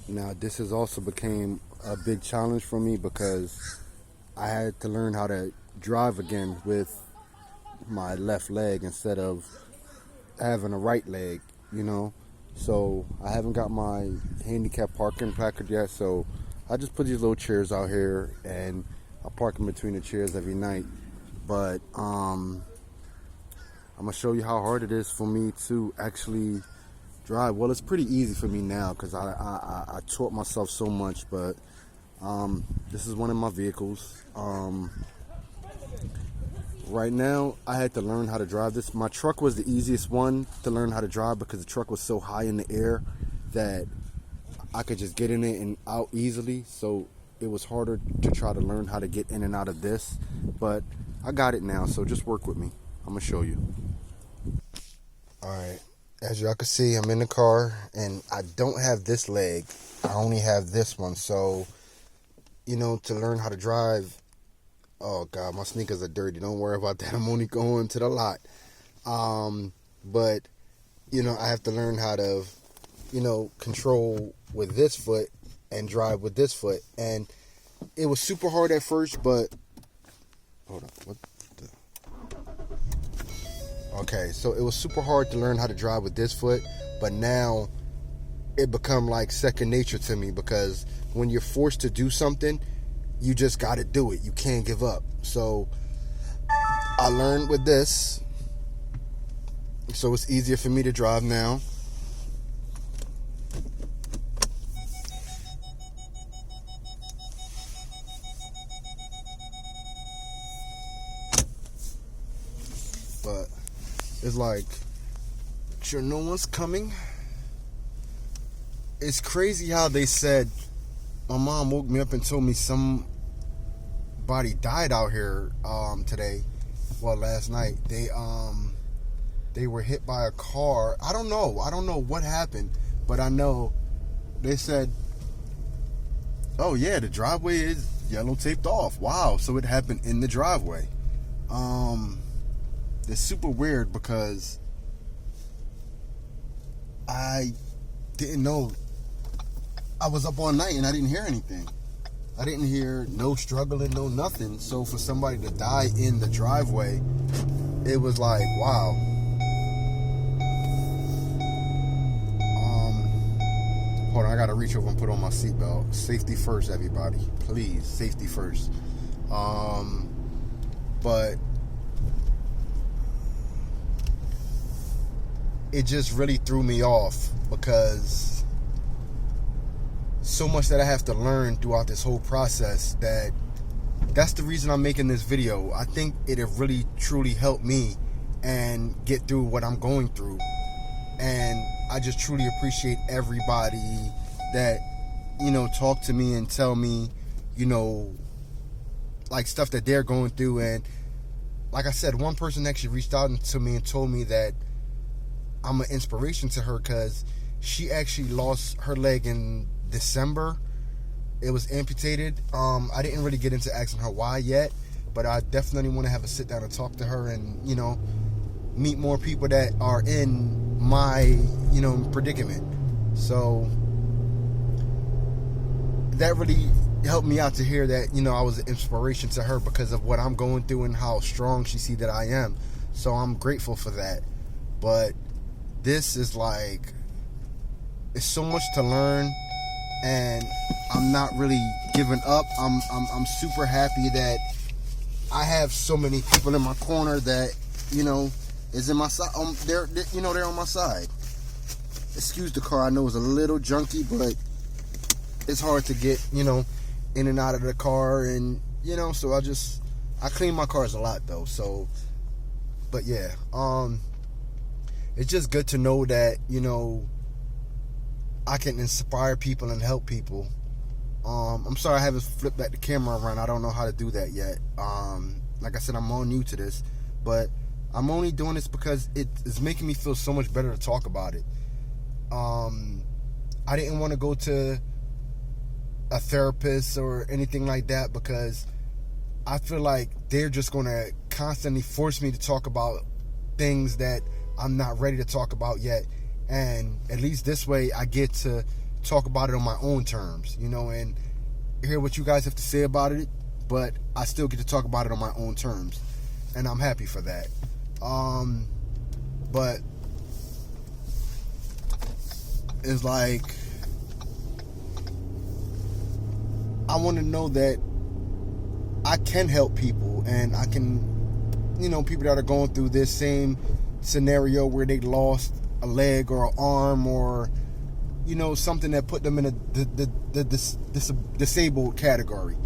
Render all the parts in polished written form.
Now, this has also became a big challenge for me because I had to learn how to drive again with my left leg instead of having a right leg, you know. So I haven't got my handicap parking placard yet, so I just put these little chairs out here and I park in between the chairs every night. But I'm gonna show you how hard it is for me to actually drive. Well, it's pretty easy for me now because I taught myself so much, but this is one of my vehicles. Right now, I had to learn how to drive this. My truck was the easiest one to learn how to drive because the truck was so high in the air that I could just get in it and out easily. So it was harder to try to learn how to get in and out of this. But I got it now, so just work with me. I'm going to show you. All right. As y'all can see, I'm in the car, and I don't have this leg. I only have this one. So, you know, to learn how to drive, oh, God, my sneakers are dirty. Don't worry about that. I'm only going to the lot. But, you know, I have to learn how to, you know, control with this foot and drive with this foot. And it was super hard at first, but, hold on, what the? Okay, so it was super hard to learn how to drive with this foot, but now it become like second nature to me because when you're forced to do something, you just got to do it. You can't give up. So I learned with this, so it's easier for me to drive now. But it's like, sure, no one's coming. It's crazy how they said, my mom woke me up and told me somebody died out here today. Well, last night. They were hit by a car. I don't know what happened, but I know they said, oh yeah, the driveway is yellow taped off. Wow, so it happened in the driveway. It's super weird because I didn't know. I was up all night and I didn't hear anything. I didn't hear no struggling, no nothing. So for somebody to die in the driveway, it was like, wow. Hold on, I gotta reach over and put on my seatbelt. Safety first, everybody. Please, safety first. But it just really threw me off because so much that I have to learn throughout this whole process that's the reason I'm making this video. I think it'll really truly help me and get through what I'm going through. And I just truly appreciate everybody that, you know, talk to me and tell me, you know, like stuff that they're going through. And like I said, one person actually reached out to me and told me that I'm an inspiration to her because she actually lost her leg in December. It was amputated. I didn't really get into asking her why yet, but I definitely want to have a sit down and talk to her and, you know, meet more people that are in my, you know, predicament. So that really helped me out to hear that, you know, I was an inspiration to her because of what I'm going through and how strong she see that I am. So I'm grateful for that. But this is like, it's so much to learn, and I'm not really giving up. I'm super happy that I have so many people in my corner that, you know, is in my side. They're on my side. Excuse the car. I know it's a little junky, but it's hard to get, you know, in and out of the car, and, you know, so I clean my cars a lot though. So, but yeah, it's just good to know that, you know, I can inspire people and help people. I'm sorry I haven't flipped back the camera around. I don't know how to do that yet. Like I said, I'm all new to this, but I'm only doing this because it is making me feel so much better to talk about it. I didn't want to go to a therapist or anything like that because I feel like they're just going to constantly force me to talk about things that I'm not ready to talk about yet. And at least this way I get to talk about it on my own terms, and hear what you guys have to say about it, but I still get to talk about it on my own terms, and I'm happy for that. But it's like, I want to know that I can help people, and I can, people that are going through this same scenario where they lost a leg or an arm, or something that put them in the disabled category,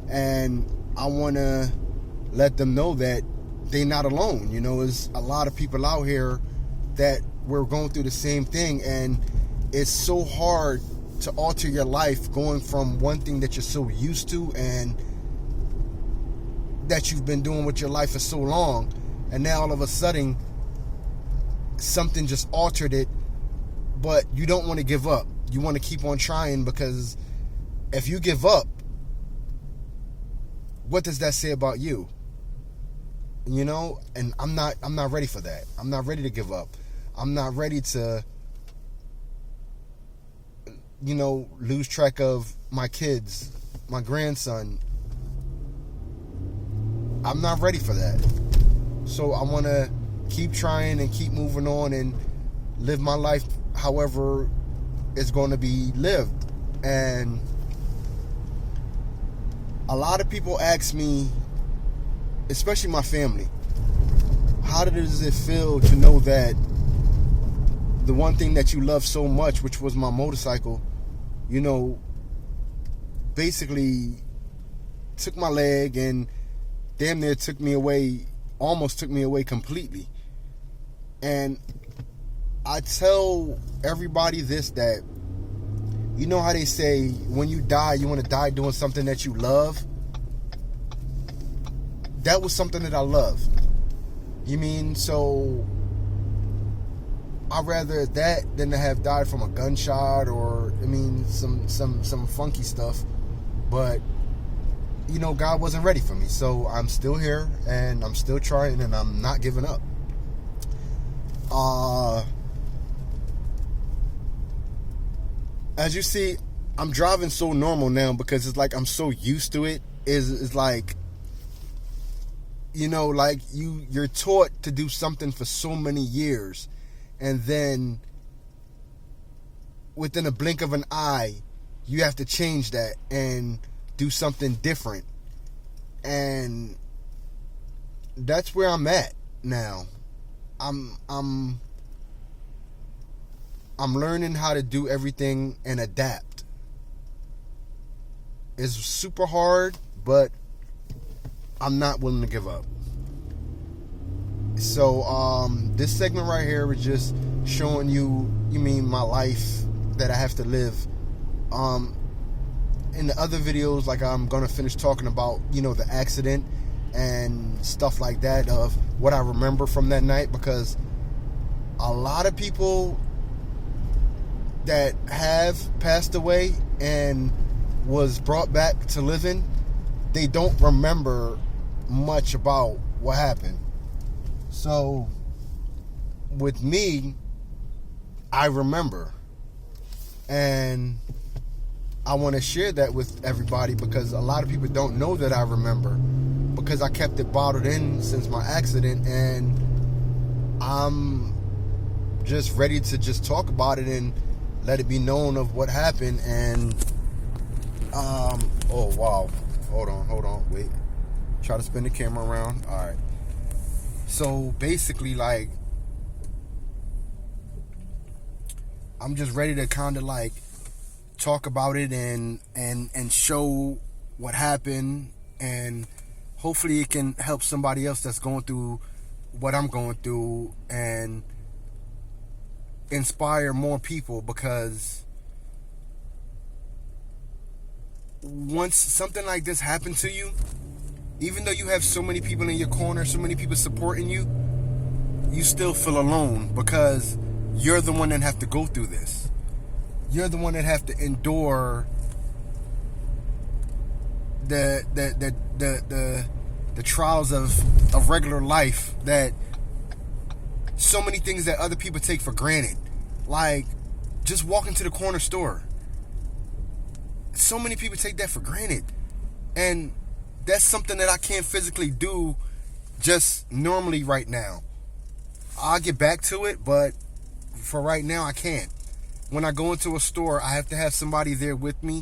and I want to let them know that they're not alone. There's a lot of people out here that we're going through the same thing, and it's so hard to alter your life, going from one thing that you're so used to and that you've been doing with your life for so long, and now all of a sudden something just altered it. But you don't want to give up. You want to keep on trying, because if you give up, what does that say about you? And I'm not ready for that. I'm not ready to give up. I'm not ready to lose track of my kids, my grandson. I'm not ready for that. So I want to keep trying and keep moving on and live my life however it's going to be lived. And a lot of people ask me, especially my family, how does it feel to know that the one thing that you love so much, which was my motorcycle, basically took my leg and damn near almost took me away completely. And I tell everybody this, that how they say when you die, you want to die doing something that you love? That was something that I love. So I'd rather that than to have died from a gunshot or, some funky stuff. But, God wasn't ready for me. So I'm still here, and I'm still trying, and I'm not giving up. As you see, I'm driving so normal now because it's like I'm so used to it. It's like, like you're taught to do something for so many years, and then within a blink of an eye, you have to change that and do something different. And that's where I'm at now. I'm learning how to do everything and adapt. It's super hard, but I'm not willing to give up. So this segment right here is just showing my life that I have to live. In the other videos, like, I'm gonna finish talking about the accident and stuff like that, of what I remember from that night, because a lot of people that have passed away and was brought back to living, they don't remember much about what happened. So with me, I remember, and I want to share that with everybody, because a lot of people don't know that I remember, because I kept it bottled in since my accident, and I'm just ready to just talk about it and let it be known of what happened. And oh wow, hold on, wait, try to spin the camera around. All right, so basically, like, I'm just ready to kind of like talk about it and show what happened, and hopefully it can help somebody else that's going through what I'm going through, and inspire more people. Because once something like this happens to you, even though you have so many people in your corner, so many people supporting you, you still feel alone, because you're the one that have to go through this. You're the one that have to endure the trials of regular life, that so many things that other people take for granted, like just walking to the corner store. so many people take that for granted. And that's something that I can't physically do just normally right now. I'll get back to it, but for right now, I can't. When I go into a store, I have to have somebody there with me